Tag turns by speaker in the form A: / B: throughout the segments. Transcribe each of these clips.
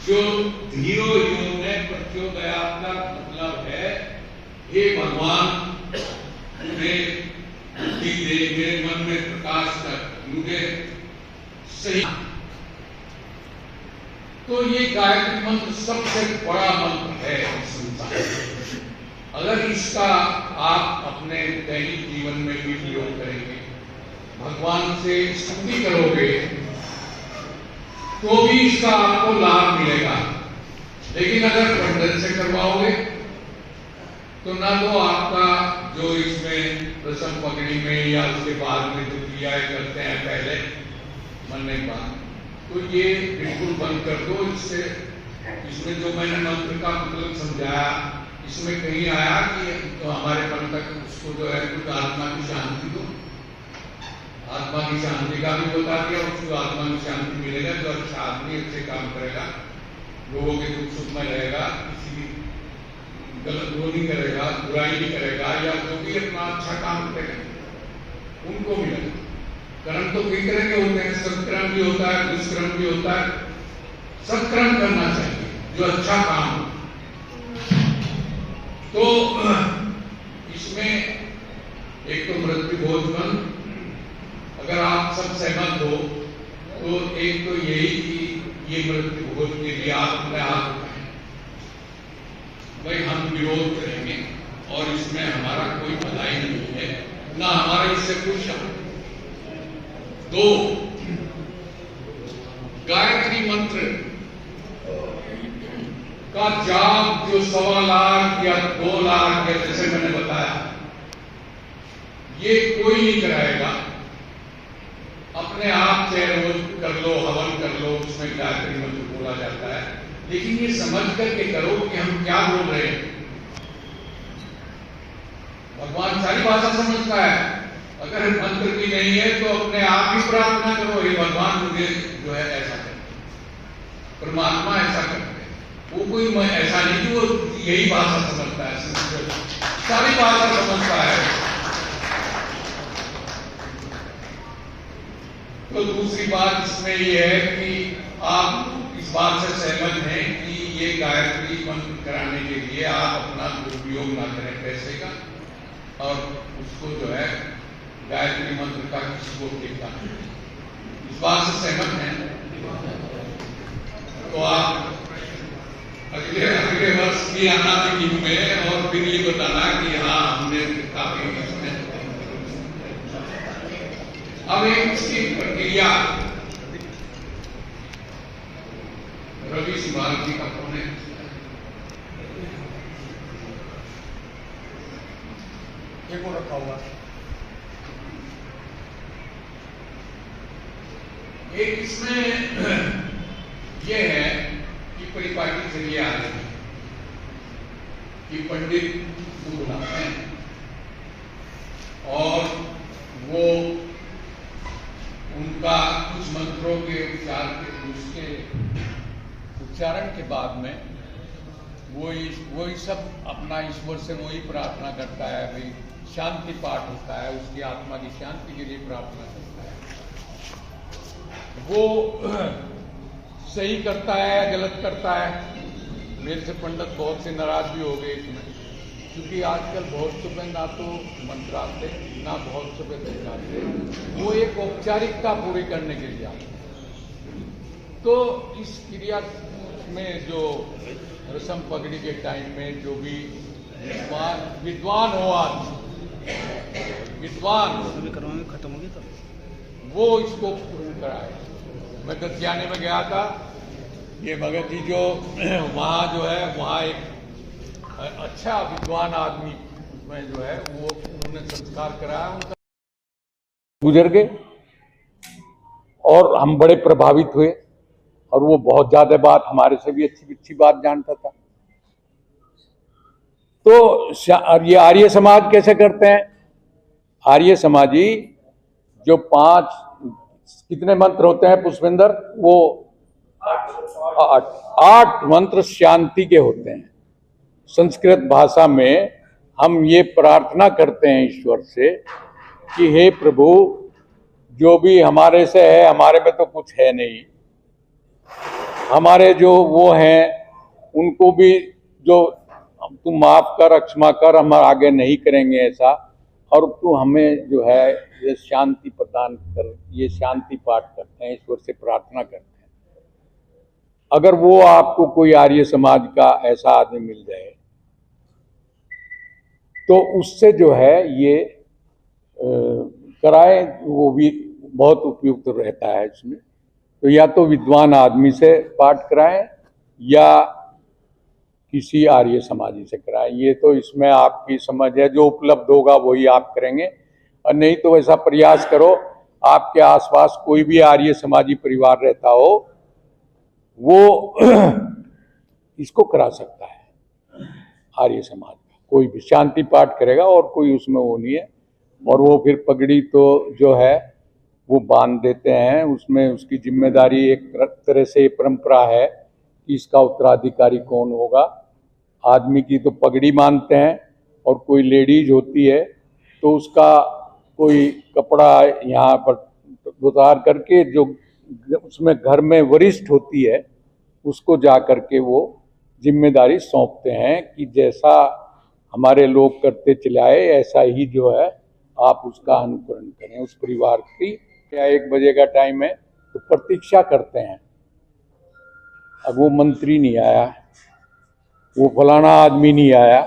A: जो धीरो योग में प्रचोदयात्मक मतलब है, हे भगवान मुझे बुद्धि दे, मेरे मन में प्रकाश कर, मुझे सही। तो ये गायत्री मंत्र सबसे बड़ा मंत्र है संसार में। अगर इसका आप अपने दैनिक जीवन में भी प्रयोग करेंगे, भगवान से स्तुति करोगे, तो भी इसका आपको लाभ मिलेगा। लेकिन अगर पंडित से करवाओगे तो ना तो आपका जो इसमें रसम पकड़ी में या उसके बाद में जो क्रियाएं करते हैं पहले मन नहीं बात, तो ये बिल्कुल बंद कर दो। इसमें जो मैंने मंत्र का मतलब समझाया, इसमें कहीं आया कि तो हमारे मन तक उसको जो है कुछ आत्मा की शांति दो, आत्मा की शांति का भी बता दिया। उसको आत्मा की शांति मिलेगा, जो अच्छा आदमी अच्छे काम करेगा, लोगों के दुख सुख में रहेगा, किसी गलत वो नहीं करेगा, बुराई नहीं करेगा, या जो भी अपना अच्छा काम करेगा उनको मिलेगा। कर्म तो कई तरह के होते हैं, सत्कर्म भी होता है, दुष्कर्म भी होता है। सत्कर्म करना चाहिए जो अच्छा काम हो। तो इसमें एक तो मृत्यु भोज मंत्र, अगर आप सब सहमत हो तो एक तो यही कि ये मृत्यु भोज के लिए आप अपने हाथ उठाएं, भाई हम विरोध करेंगे और इसमें हमारा कोई भलाई नहीं है, ना हमारा इससे कुछ। दो, गायत्री मंत्र का जाप जो 1.25 लाख या 2 लाख या जैसे मैंने बताया, ये कोई नहीं कराएगा। अपने आप से रोज कर लो, हवन कर लो, उसमें गायत्री मंत्र बोला जाता है। लेकिन ये समझ करके करो कि हम क्या बोल रहे हैं। भगवान सारी भाषा समझता है। अगर मंत्र भी नहीं है तो अपने आप ही प्रार्थना करो, हे भगवान मुझे जो है ऐसा कर, परमात्मा ऐसा करते हैं। वो कोई ऐसा नहीं कि वो यही भाषा समझता है, सारी भाषा समझता है। तो दूसरी बात इसमें यह है कि आप इस बात से सहमत हैं कि ये गायत्री मंत्र कराने के लिए आप अपना दुरुपयोग ना करें पैसे का, और उसको जो है गायत्री मंत्र का किसी को देखता है। इस बात से सहमत हैं तो आप अगले वर्ष की आना मीटिंग में और फिर ये बताना कि हाँ हमने काफी इसमें। अब एक इसकी प्रक्रिया, रवि सिंघाल जी का फोन है, एक और रखा हुआ। एक इसमें यह है कि परिपाटी से ये आ रही है कि पंडित को बुलाते हैं और वो उनका कुछ मंत्रों के उसके उच्चारण के बाद में वही सब अपना ईश्वर से वही प्रार्थना करता है। भाई शांति पाठ होता है, उसकी आत्मा की शांति के लिए प्रार्थना करता है। वो सही करता है या गलत करता है। मेरे से पंडित बहुत से नाराज भी हो गए इसमें, क्योंकि आजकल बहुत सुबह ना तो मंत्र आते ना बहुत सुबह दिन आते, वो एक औपचारिकता पूरी करने के लिए आते। तो इस क्रिया में जो रसम पगड़ी के टाइम में जो भी विद्वान हो, आज विद्वान खत्म हो गई तो वो इसको पूर्ण कराए। मैं दतियाने में गया था, ये भगत जी जो वहाँ जो है वहाँ एक अच्छा विद्वान आदमी में जो है वो उन्होंने संस्कार कराया, उनका गुजर गए और हम बड़े प्रभावित हुए। और वो बहुत ज्यादा बात हमारे से भी अच्छी बात जानता था। तो ये आर्य समाज कैसे करते हैं? आर्य समाजी जो 5 कितने मंत्र होते हैं पुष्पेंद्र? वो 8 मंत्र शांति के होते हैं। संस्कृत भाषा में हम ये प्रार्थना करते हैं ईश्वर से कि हे प्रभु, जो भी हमारे से है, हमारे में तो कुछ है नहीं, हमारे जो वो हैं उनको भी जो तू माफ कर, क्षमा कर, हम आगे नहीं करेंगे ऐसा, और तू हमें जो है ये शांति प्रदान कर। ये शांति पाठ करते हैं, ईश्वर से प्रार्थना करते हैं। अगर वो आपको कोई आर्य समाज का ऐसा आदमी मिल जाए तो उससे जो है ये कराए, वो भी बहुत उपयुक्त रहता है इसमें। तो या तो विद्वान आदमी से पाठ कराएं या किसी आर्य समाजी से कराएं। ये तो इसमें आपकी समझ है, जो उपलब्ध होगा वही आप करेंगे, और नहीं तो ऐसा प्रयास करो आपके आसपास कोई भी आर्य समाजी परिवार रहता हो वो इसको करा सकता है। आर्य समाज का कोई भी शांति पाठ करेगा और कोई उसमें वो नहीं है। और वो फिर पगड़ी तो जो है वो बांध देते हैं, उसमें उसकी जिम्मेदारी एक तरह से परंपरा है कि इसका उत्तराधिकारी कौन होगा। आदमी की तो पगड़ी बांधते हैं, और कोई लेडीज होती है तो उसका कोई कपड़ा यहाँ पर उतार करके जो उसमें घर में वरिष्ठ होती है उसको जा करके वो जिम्मेदारी सौंपते हैं कि जैसा हमारे लोग करते चले आए ऐसा ही जो है आप उसका अनुकरण करें। उस परिवार की क्या 1 बजे का टाइम है तो प्रतीक्षा करते हैं, अब वो मंत्री नहीं आया, वो फलाना आदमी नहीं आया,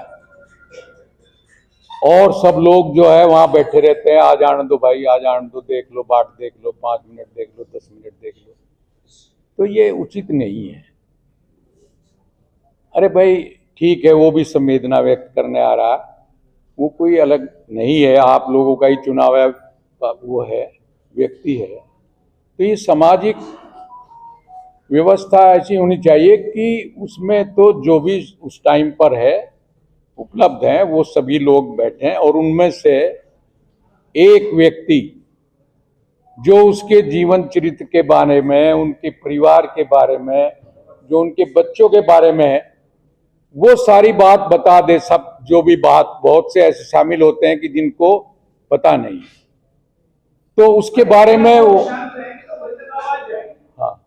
A: और सब लोग जो है वहां बैठे रहते हैं, आ जाने दो भाई, आ जाने दो, देख लो, बाट देख लो, 5 मिनट देख लो, 10 मिनट देख लो। तो ये उचित नहीं है। अरे भाई ठीक है, वो भी संवेदना व्यक्त करने आ रहा है, वो कोई अलग नहीं है, आप लोगों का ही चुना हुआ वो है, व्यक्ति है। तो ये सामाजिक व्यवस्था ऐसी होनी चाहिए कि उसमें तो जो भी उस टाइम पर है उपलब्ध हैं वो सभी लोग बैठें, और उनमें से एक व्यक्ति जो उसके जीवन चरित्र के बारे में, उनके परिवार के बारे में, जो उनके बच्चों के बारे में है, वो सारी बात बता दे। सब जो भी बात, बहुत से ऐसे शामिल होते हैं कि जिनको पता नहीं, तो उसके बारे में वो। हाँ,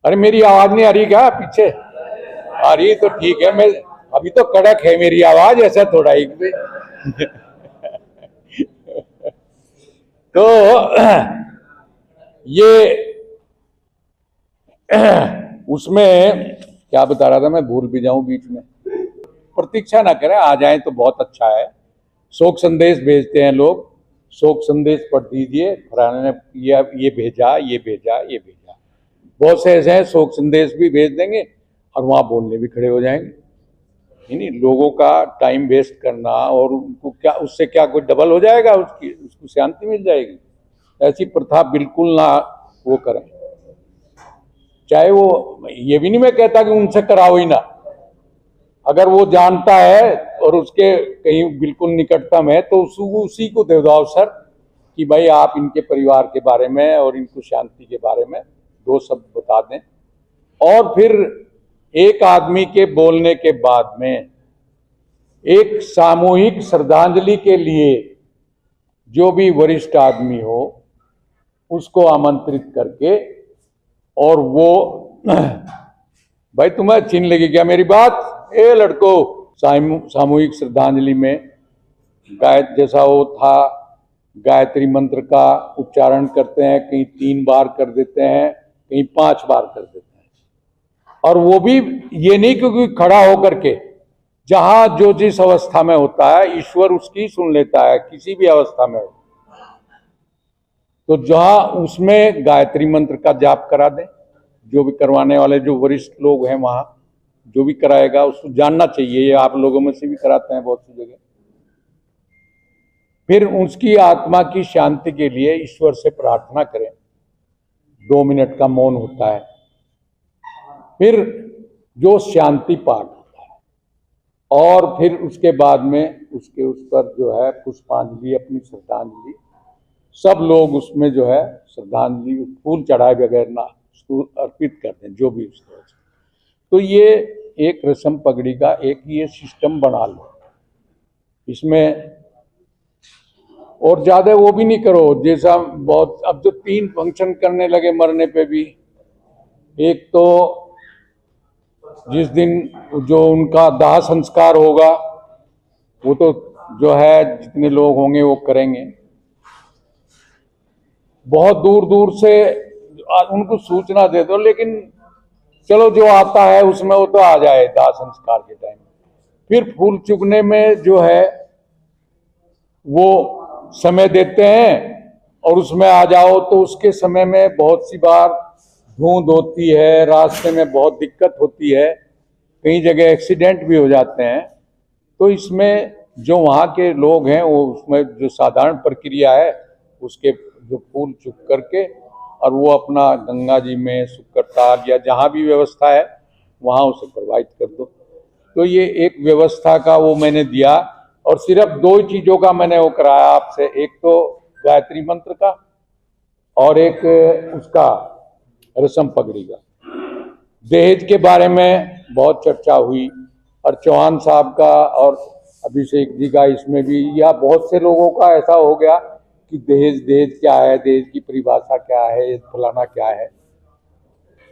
A: अरे मेरी आवाज नहीं आ रही क्या पीछे? आ रही तो ठीक है, मैं अभी तो कड़क है मेरी आवाज, ऐसा थोड़ा ही तो ये उसमें क्या बता रहा था मैं, भूल भी जाऊं बीच में। प्रतीक्षा ना करें, आ जाएं तो बहुत अच्छा है। शोक संदेश भेजते हैं लोग, शोक संदेश पढ़ दीजिए, फलाने ने ये भेजा, ये भेजा, ये भेजा। बहुत से ऐसे हैं शोक संदेश भी भेज देंगे और वहां बोलने भी खड़े हो जाएंगे। नहीं, लोगों का टाइम वेस्ट करना, और उनको क्या, उससे क्या कोई डबल हो जाएगा, उसको शांति मिल जाएगी? ऐसी प्रथा बिल्कुल ना वो करें। चाहे वो, ये भी नहीं मैं कहता कि उनसे कराओ ही ना, अगर वो जानता है और उसके कहीं बिल्कुल निकटतम है तो उसी को दे दो अवसर कि भाई आप इनके परिवार के बारे में और इनको शांति के बारे में 2 शब्द बता दें। और फिर एक आदमी के बोलने के बाद में एक सामूहिक श्रद्धांजलि के लिए जो भी वरिष्ठ आदमी हो उसको आमंत्रित करके, और वो भाई तुम्हें छीन लेगी क्या मेरी बात? ए लड़को, सामूहिक श्रद्धांजलि में जैसा वो था, गायत्री मंत्र का उच्चारण करते हैं, कहीं 3 बार कर देते हैं, कहीं 5 बार कर देते हैं। और वो भी ये नहीं क्योंकि खड़ा होकर के, जहां जो जिस अवस्था में होता है ईश्वर उसकी सुन लेता है, किसी भी अवस्था में हो। तो जहां उसमें गायत्री मंत्र का जाप करा दें, जो भी करवाने वाले जो वरिष्ठ लोग हैं वहां, जो भी कराएगा उसको जानना चाहिए, ये आप लोगों में से भी कराते हैं बहुत सी जगह। फिर उसकी आत्मा की शांति के लिए ईश्वर से प्रार्थना करें, 2 मिनट का मौन होता है। फिर जो शांति पाठ होता है, और फिर उसके बाद में उसके उस पर जो है पुष्पांजलि, अपनी श्रद्धांजलि, सब लोग उसमें जो है श्रद्धांजलि फूल चढ़ाए बगैर ना उसको अर्पित करते हैं, जो भी उसको। तो ये एक रस्म पगड़ी का एक ये सिस्टम बना लो इसमें, और ज्यादा वो भी नहीं करो। जैसा बहुत अब तो 3 फंक्शन करने लगे मरने पे भी, एक तो जिस दिन जो उनका दाह संस्कार होगा वो तो जो है जितने लोग होंगे वो करेंगे। बहुत दूर दूर से उनको सूचना दे दो, लेकिन चलो जो आता है उसमें वो तो आ जाए दाह संस्कार के टाइम। फिर फूल चुगने में जो है वो समय देते हैं और उसमें आ जाओ तो उसके समय में बहुत सी बार धुंध होती है, रास्ते में बहुत दिक्कत होती है, कई जगह एक्सीडेंट भी हो जाते हैं। तो इसमें जो वहाँ के लोग हैं वो उसमें जो साधारण प्रक्रिया है उसके जो फूल चुग करके और वो अपना गंगा जी में सुक्करताल या जहाँ भी व्यवस्था है वहाँ उसे प्रवाहित कर दो। तो ये एक व्यवस्था का वो मैंने दिया और सिर्फ 2 चीज़ों का मैंने वो कराया आपसे, एक तो गायत्री मंत्र का और एक उसका रसम पगड़ी का। दहेज के बारे में बहुत चर्चा हुई और चौहान साहब का और अभिषेक जी का इसमें भी, या बहुत से लोगों का ऐसा हो गया कि दहेज क्या है, दहेज की परिभाषा क्या है, फलाना क्या है।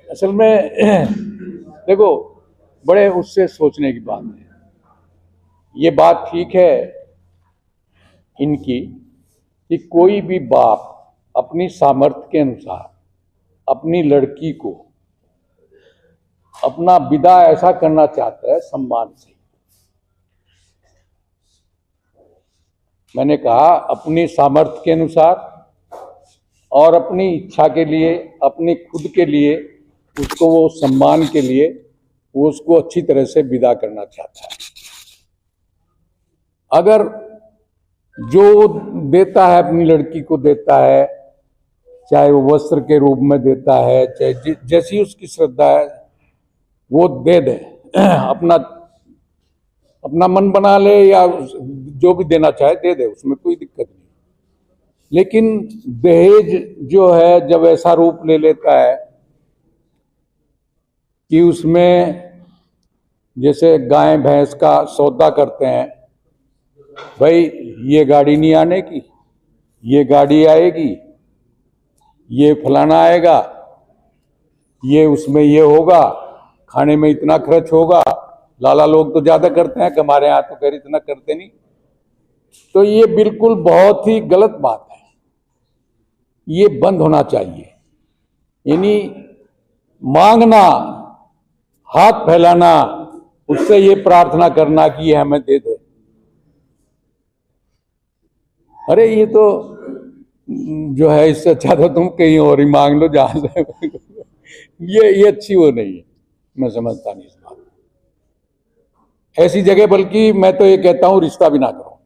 A: असल में देखो बड़े उससे सोचने की बात है। ये बात ठीक है इनकी कि कोई भी बाप अपनी सामर्थ्य के अनुसार अपनी लड़की को अपना विदा ऐसा करना चाहता है सम्मान से। मैंने कहा अपनी सामर्थ्य के अनुसार और अपनी इच्छा के लिए, अपनी खुद के लिए, उसको वो सम्मान के लिए वो उसको अच्छी तरह से विदा करना चाहता है। अगर जो देता है अपनी लड़की को देता है, चाहे वो वस्त्र के रूप में देता है, चाहे जैसी उसकी श्रद्धा है वो दे दे, अपना मन बना ले या जो भी देना चाहे दे दे, उसमें कोई दिक्कत नहीं। लेकिन दहेज जो है जब ऐसा रूप ले लेता है कि उसमें जैसे गाय भैंस का सौदा करते हैं, भाई ये गाड़ी नहीं आने की, ये गाड़ी आएगी, ये फलाना आएगा, ये उसमें ये होगा, खाने में इतना खर्च होगा। लाला लोग तो ज्यादा करते हैं, हमारे यहाँ तो खैर इतना करते नहीं। तो ये बिल्कुल बहुत ही गलत बात है, ये बंद होना चाहिए। यानी मांगना, हाथ फैलाना, उससे ये प्रार्थना करना कि ये हमें दे दे, अरे ये तो जो है इससे अच्छा तो तुम कहीं और ही मांग लो जहां से ये अच्छी वो नहीं है, मैं समझता नहीं इस बात। ऐसी जगह बल्कि मैं तो ये कहता हूं रिश्ता भी ना करो,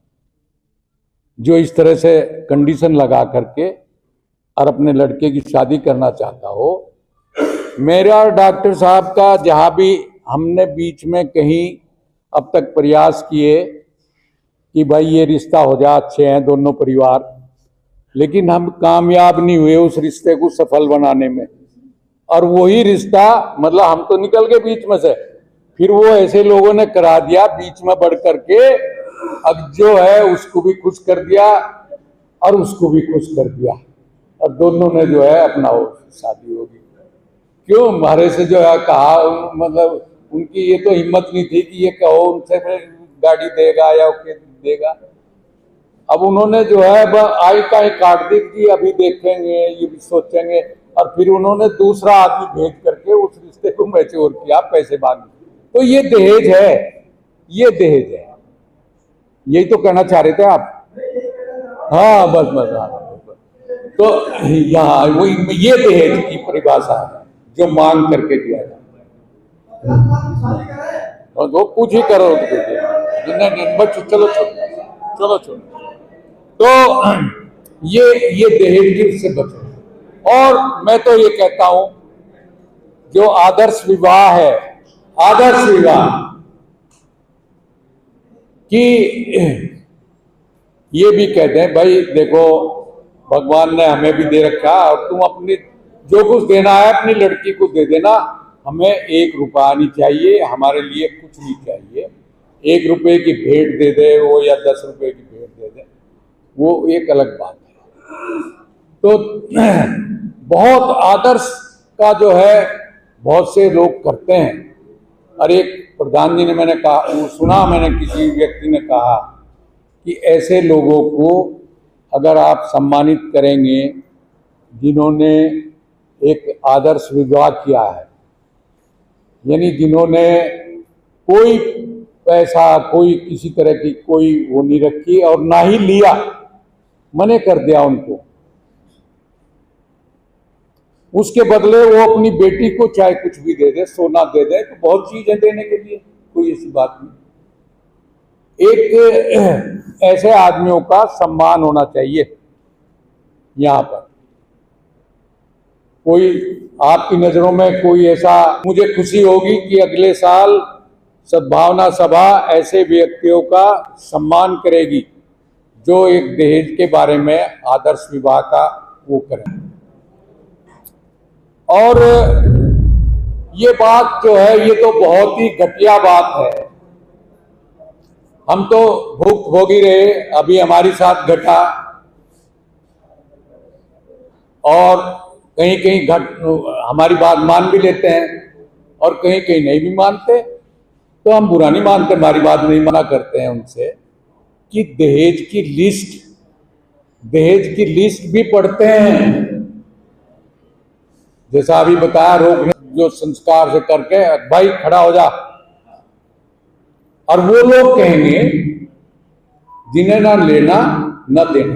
A: जो इस तरह से कंडीशन लगा करके और अपने लड़के की शादी करना चाहता हो। मेरा और डॉक्टर साहब का जहां भी हमने बीच में कहीं अब तक प्रयास किए कि भाई ये रिश्ता हो जाए, अच्छे हैं दोनों परिवार, लेकिन हम कामयाब नहीं हुए उस रिश्ते को सफल बनाने में। और वही रिश्ता मतलब हम तो निकल गए बीच में से, फिर वो ऐसे लोगों ने करा दिया बीच में बढ़ करके, अब जो है उसको भी खुश कर दिया और उसको भी खुश कर दिया और दोनों ने जो है अपना वो शादी होगी। क्यों हमारे से जो है कहा, मतलब उनकी ये तो हिम्मत नहीं थी कि ये कहो उनसे गाड़ी देगा या देगा। अब उन्होंने जो है आई का ही काट दी कि अभी देखेंगे, ये भी सोचेंगे, और फिर उन्होंने दूसरा आदमी भेज करके उस रिश्ते को मैच्योर किया, पैसे मांगे। तो ये दहेज है, ये दहेज है, यही तो कहना चाह रहे थे आप। हाँ बस बस हाँ। तो यहाँ वही ये दहेज की परिभाषा है जो मांग करके दिया जाता है। और वो कुछ ही करो बच्चों, चलो चलो छोड़ो। तो ये दहेज की से बचो। और मैं तो ये कहता हूं जो आदर्श विवाह है, आदर्श विवाह कि ये भी कहते हैं भाई देखो भगवान ने हमें भी दे रखा और तुम अपनी जो कुछ देना है अपनी लड़की को दे देना, हमें 1 रुपया नहीं चाहिए, हमारे लिए कुछ नहीं चाहिए। 1 रुपये की भेंट दे दे वो या 10 रुपये की भेंट दे दे, वो एक अलग बात है। तो बहुत आदर्श का जो है बहुत से लोग करते हैं और एक प्रधान जी ने मैंने कहा, वो सुना मैंने किसी व्यक्ति ने कहा कि ऐसे लोगों को अगर आप सम्मानित करेंगे जिन्होंने एक आदर्श विवाह किया है, यानी जिन्होंने कोई पैसा कोई किसी तरह की कोई वो नहीं रखी और ना ही लिया, मने कर दिया उनको, उसके बदले वो अपनी बेटी को चाहे कुछ भी दे दे, सोना दे दे, तो बहुत चीजें देने के लिए, कोई ऐसी बात नहीं। एक ऐसे आदमियों का सम्मान होना चाहिए। यहां पर कोई आपकी नजरों में कोई ऐसा, मुझे खुशी होगी कि अगले साल सद्भावना सभा ऐसे व्यक्तियों का सम्मान करेगी जो एक दहेज के बारे में आदर्श विवाह का वो करें। और ये बात जो है ये तो बहुत ही घटिया बात है। हम तो भुगतभोगी रहे, अभी हमारे साथ घटा और कहीं कहीं हमारी बात मान भी लेते हैं और कहीं कहीं नहीं भी मानते, तो हम बुरा नहीं मानते, हमारी बात नहीं मना करते हैं उनसे कि दहेज की लिस्ट भी पढ़ते हैं। जैसा अभी बताया, रोकने जो संस्कार से करके भाई खड़ा हो जा, और वो लोग कहेंगे जिन्हें ना लेना न देना।